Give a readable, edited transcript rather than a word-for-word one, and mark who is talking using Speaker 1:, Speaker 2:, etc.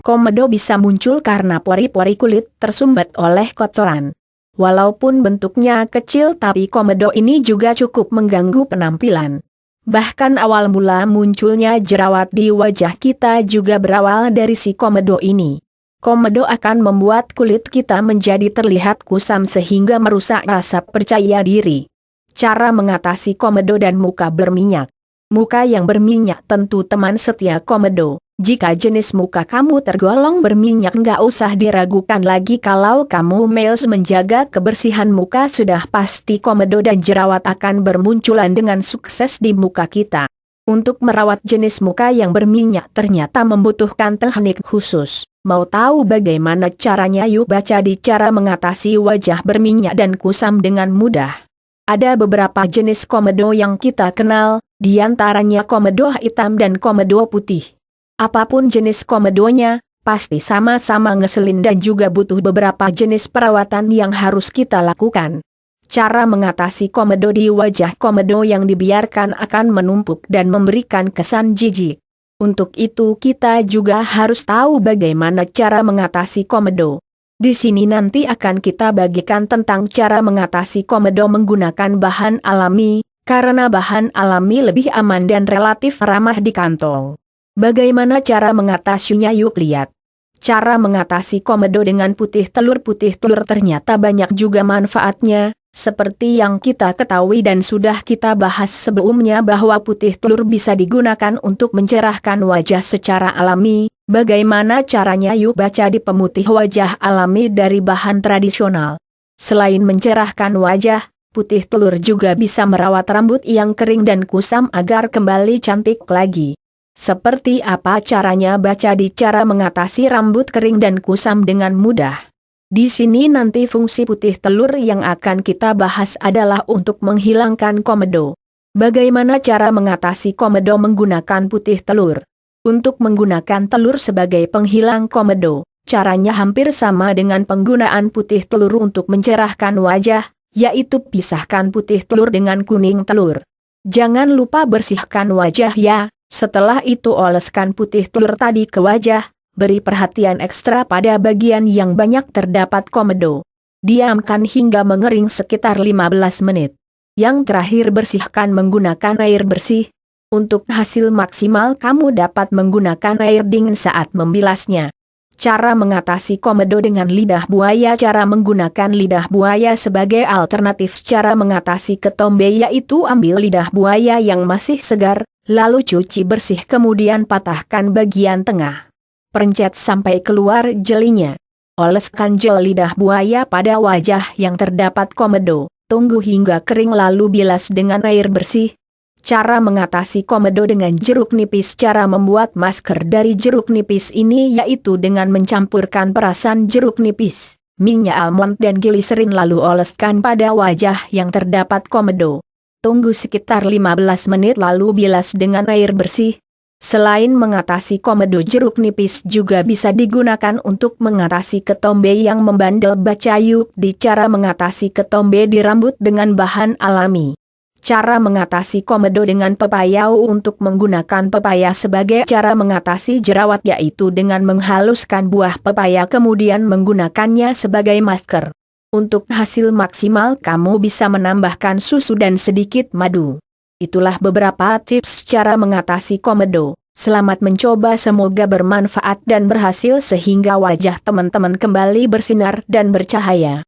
Speaker 1: Komedo bisa muncul karena pori-pori kulit tersumbat oleh kotoran. Walaupun bentuknya kecil tapi komedo ini juga cukup mengganggu penampilan. Bahkan awal mula munculnya jerawat di wajah kita juga berawal dari si komedo ini. Komedo akan membuat kulit kita menjadi terlihat kusam sehingga merusak rasa percaya diri. Cara mengatasi komedo dan muka berminyak. Muka yang berminyak tentu teman setia komedo. Jika jenis muka kamu tergolong berminyak nggak usah diragukan lagi kalau kamu males menjaga kebersihan muka sudah pasti komedo dan jerawat akan bermunculan dengan sukses di muka kita. Untuk merawat jenis muka yang berminyak ternyata membutuhkan teknik khusus. Mau tahu bagaimana caranya? Yuk baca di cara mengatasi wajah berminyak dan kusam dengan mudah. Ada beberapa jenis komedo yang kita kenal, diantaranya komedo hitam dan komedo putih. Apapun jenis komedonya, pasti sama-sama ngeselin dan juga butuh beberapa jenis perawatan yang harus kita lakukan. Cara mengatasi komedo di wajah komedo yang dibiarkan akan menumpuk dan memberikan kesan jijik. Untuk itu kita juga harus tahu bagaimana cara mengatasi komedo. Di sini nanti akan kita bagikan tentang cara mengatasi komedo menggunakan bahan alami, karena bahan alami lebih aman dan relatif ramah di kantong. Bagaimana cara mengatasinya? Yuk lihat. Cara mengatasi komedo dengan putih telur ternyata banyak juga manfaatnya, seperti yang kita ketahui dan sudah kita bahas sebelumnya bahwa putih telur bisa digunakan untuk mencerahkan wajah secara alami. Bagaimana caranya? Yuk baca di pemutih wajah alami dari bahan tradisional. Selain mencerahkan wajah, putih telur juga bisa merawat rambut yang kering dan kusam agar kembali cantik lagi. Seperti apa caranya? Baca di cara mengatasi rambut kering dan kusam dengan mudah. Di sini nanti fungsi putih telur yang akan kita bahas adalah untuk menghilangkan komedo. Bagaimana cara mengatasi komedo menggunakan putih telur? Untuk menggunakan telur sebagai penghilang komedo, caranya hampir sama dengan penggunaan putih telur untuk mencerahkan wajah, yaitu pisahkan putih telur dengan kuning telur. Jangan lupa bersihkan wajah ya. Setelah itu oleskan putih telur tadi ke wajah, beri perhatian ekstra pada bagian yang banyak terdapat komedo. Diamkan hingga mengering sekitar 15 menit. Yang terakhir bersihkan menggunakan air bersih. Untuk hasil maksimal kamu dapat menggunakan air dingin saat membilasnya. Cara mengatasi komedo dengan lidah buaya. Cara menggunakan lidah buaya sebagai alternatif cara mengatasi ketombe yaitu ambil lidah buaya yang masih segar, lalu cuci bersih kemudian patahkan bagian tengah. Pencet sampai keluar jelinya. Oleskan gel lidah buaya pada wajah yang terdapat komedo, tunggu hingga kering lalu bilas dengan air bersih. Cara mengatasi komedo dengan jeruk nipis. Cara membuat masker dari jeruk nipis ini yaitu dengan mencampurkan perasan jeruk nipis, minyak almond dan gliserin lalu oleskan pada wajah yang terdapat komedo. Tunggu sekitar 15 menit lalu bilas dengan air bersih. Selain mengatasi komedo, jeruk nipis juga bisa digunakan untuk mengatasi ketombe yang membandel. Baca yuk di cara mengatasi ketombe di rambut dengan bahan alami. Cara mengatasi komedo dengan pepaya. Untuk menggunakan pepaya sebagai cara mengatasi jerawat yaitu dengan menghaluskan buah pepaya kemudian menggunakannya sebagai masker. Untuk hasil maksimal kamu bisa menambahkan susu dan sedikit madu. Itulah beberapa tips cara mengatasi komedo. Selamat mencoba, semoga bermanfaat dan berhasil sehingga wajah teman-teman kembali bersinar dan bercahaya.